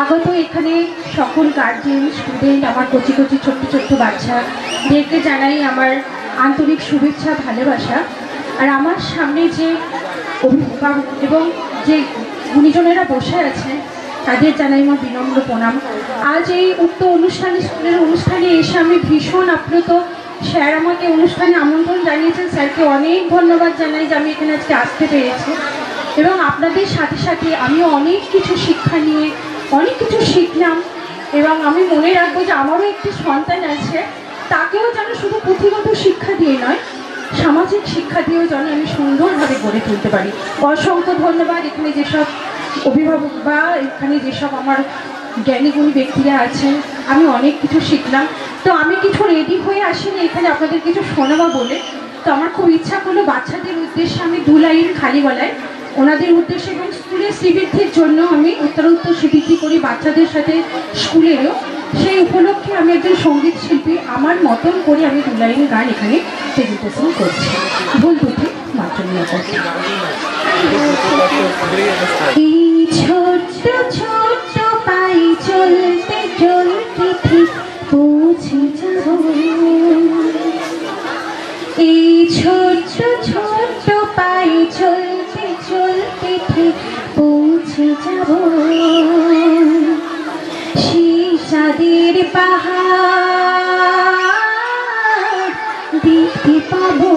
আগত এখানে সকল গার্জিয়ান, স্টুডেন্ট, আমার কচি কচি ছোট্ট ছোট্ট বাচ্চাদেরকে জানাই আমার আন্তরিক শুভেচ্ছা, ভালোবাসা। আর আমার সামনে যে অভিভাবক এবং যে গুণীজনেরা বসে আছে তাদের জানাই আমার বিনম্র প্রণাম। আজ এই উক্ত অনুষ্ঠানে, স্কুলের অনুষ্ঠানে এসে আমি ভীষণ আপ্লুত। স্যার আমাকে অনুষ্ঠানে আমন্ত্রণ জানিয়েছেন, স্যারকে অনেক ধন্যবাদ জানাই যে আমি এখানে আজকে আসতে পেরেছি। এবং আপনাদের সাথে সাথে আমিও অনেক কিছু শিক্ষা নিয়ে অনেক কিছু শিখলাম। এবং আমি মনে রাখবো যে আমারও একটি সন্তান আছে, তাকেও যেন শুধু পুঁথিগত শিক্ষা দিয়ে নয়, সামাজিক শিক্ষা দিয়েও যেন আমি সুন্দরভাবে গড়ে তুলতে পারি। অসংখ্য ধন্যবাদ। এখানে যেসব অভিভাবক বা এখানে যেসব আমার জ্ঞানীগুণী ব্যক্তিরা আছেন, আমি অনেক কিছু শিখলাম। তো আমি কিছু রেডি হয়ে আসিনি এখানে আপনাদের কিছু শোনাবো বলে। তো আমার খুব ইচ্ছা করলো বাচ্চাদের উদ্দেশ্যে আমি 2 লাইন খালি গলায় ওনাদের উদ্দেশ্যে এবং স্কুলের শ্রীবৃদ্ধির জন্য আমি উত্তরোত্তর শ্রীবৃদ্ধি করি বাচ্চাদের সাথে স্কুলেরও। সেই উপলক্ষে আমি একজন সঙ্গীত শিল্পী, আমার মতন করে আমি 2 লাইন গান এখানে প্রেজেন্টেশন করছি। ভুল দুটি মাত্র নিয়ে করছি। এই ছোট্ট ছোট্ট পাই চলতে চলতে ঠিক পৌঁছে যাব। এই ছোট্ট ছোট্ট পাই চলতে চলতে ঠিক পৌঁছে যাব। শীষাদের পাহাড় দেখতে পাবো।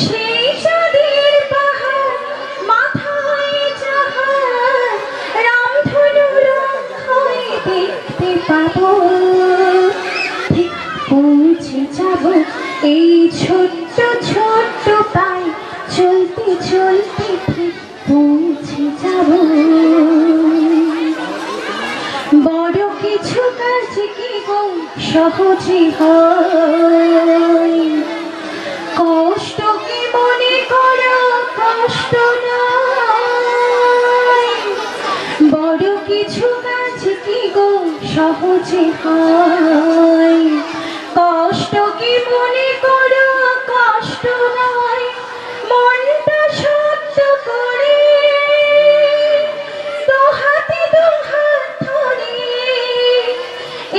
শীষাদের পাহাড় মাথায় যাহার রামধনু রক্ষায় দেখতে পাবো। ঠিক পৌঁছে যাব। এই ছোট্ট ছোট্ট পাই চলতে চলতে ঠিক পৌঁছে যাব। বড় কিছু কাজ কি গো সহজে হয়, কষ্ট কি মনে করো কষ্ট নয়। বড় কিছু কাজ কি গো সহজে হয়, কষ্ট কি মনে করো কষ্ট নয়। মনটা শক্ত করে দুহাতে দুহাত ধরে,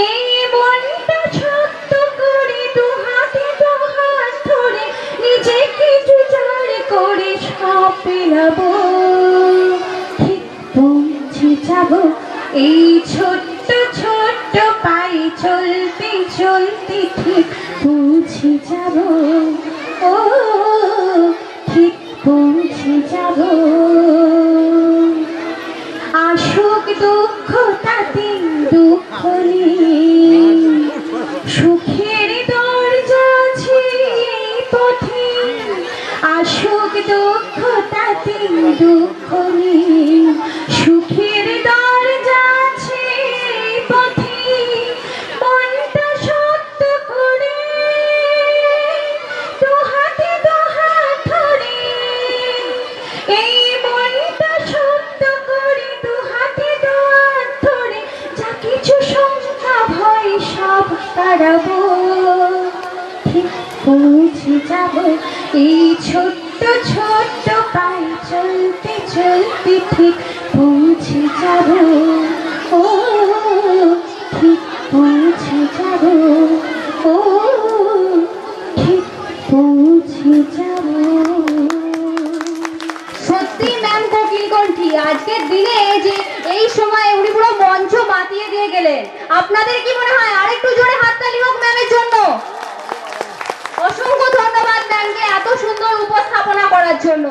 এই মনটা শক্ত করে দুহাতে দুহাত ধরে নিজেকে জোড় করে সব পেলাবো। ঠিক পৌঁছে যাব। এই ছোট্ট ছোট্ট পাই চলতে চলতে ঠিক পৌঁছে যাব। ও ঠিক পৌঁছে যাব। আসুক দুঃখ তাতে দুঃখ নেই, সুখের দরজা আছে এই পথে। আসুক দুঃখ তাতে দুঃখ নেই, সুখের দরজা আছে এই পথে। মনটা শক্ত করে দুহাতে দুহাত ধরে, এই মনটা শক্ত করে দুহাতে দুহাত ধরে যা কিছু শঙ্কা ভয় সব তাড়াবো। ঠিক পৌঁছে যাব। এই ছোট্ট ছোট্ট পাই চলতে চলতে ঠিক পৌঁছে যাব। ও ঠিক পৌঁছে যাব। ও ঠিক পৌঁছে যাব। সত্যি ম্যাম কোকিল কণ্ঠী, আজকের দিনে যে এই সময় উনি পুরো মঞ্চ মাতিয়ে দিয়ে গেলেন। আপনাদের কি মনে হয় আরেকটু জোরে হাততালি হোক ম্যামের জন্য? অসংখ্য ধন্যবাদ ম্যামকে এত সুন্দর উপস্থাপনা করার জন্য।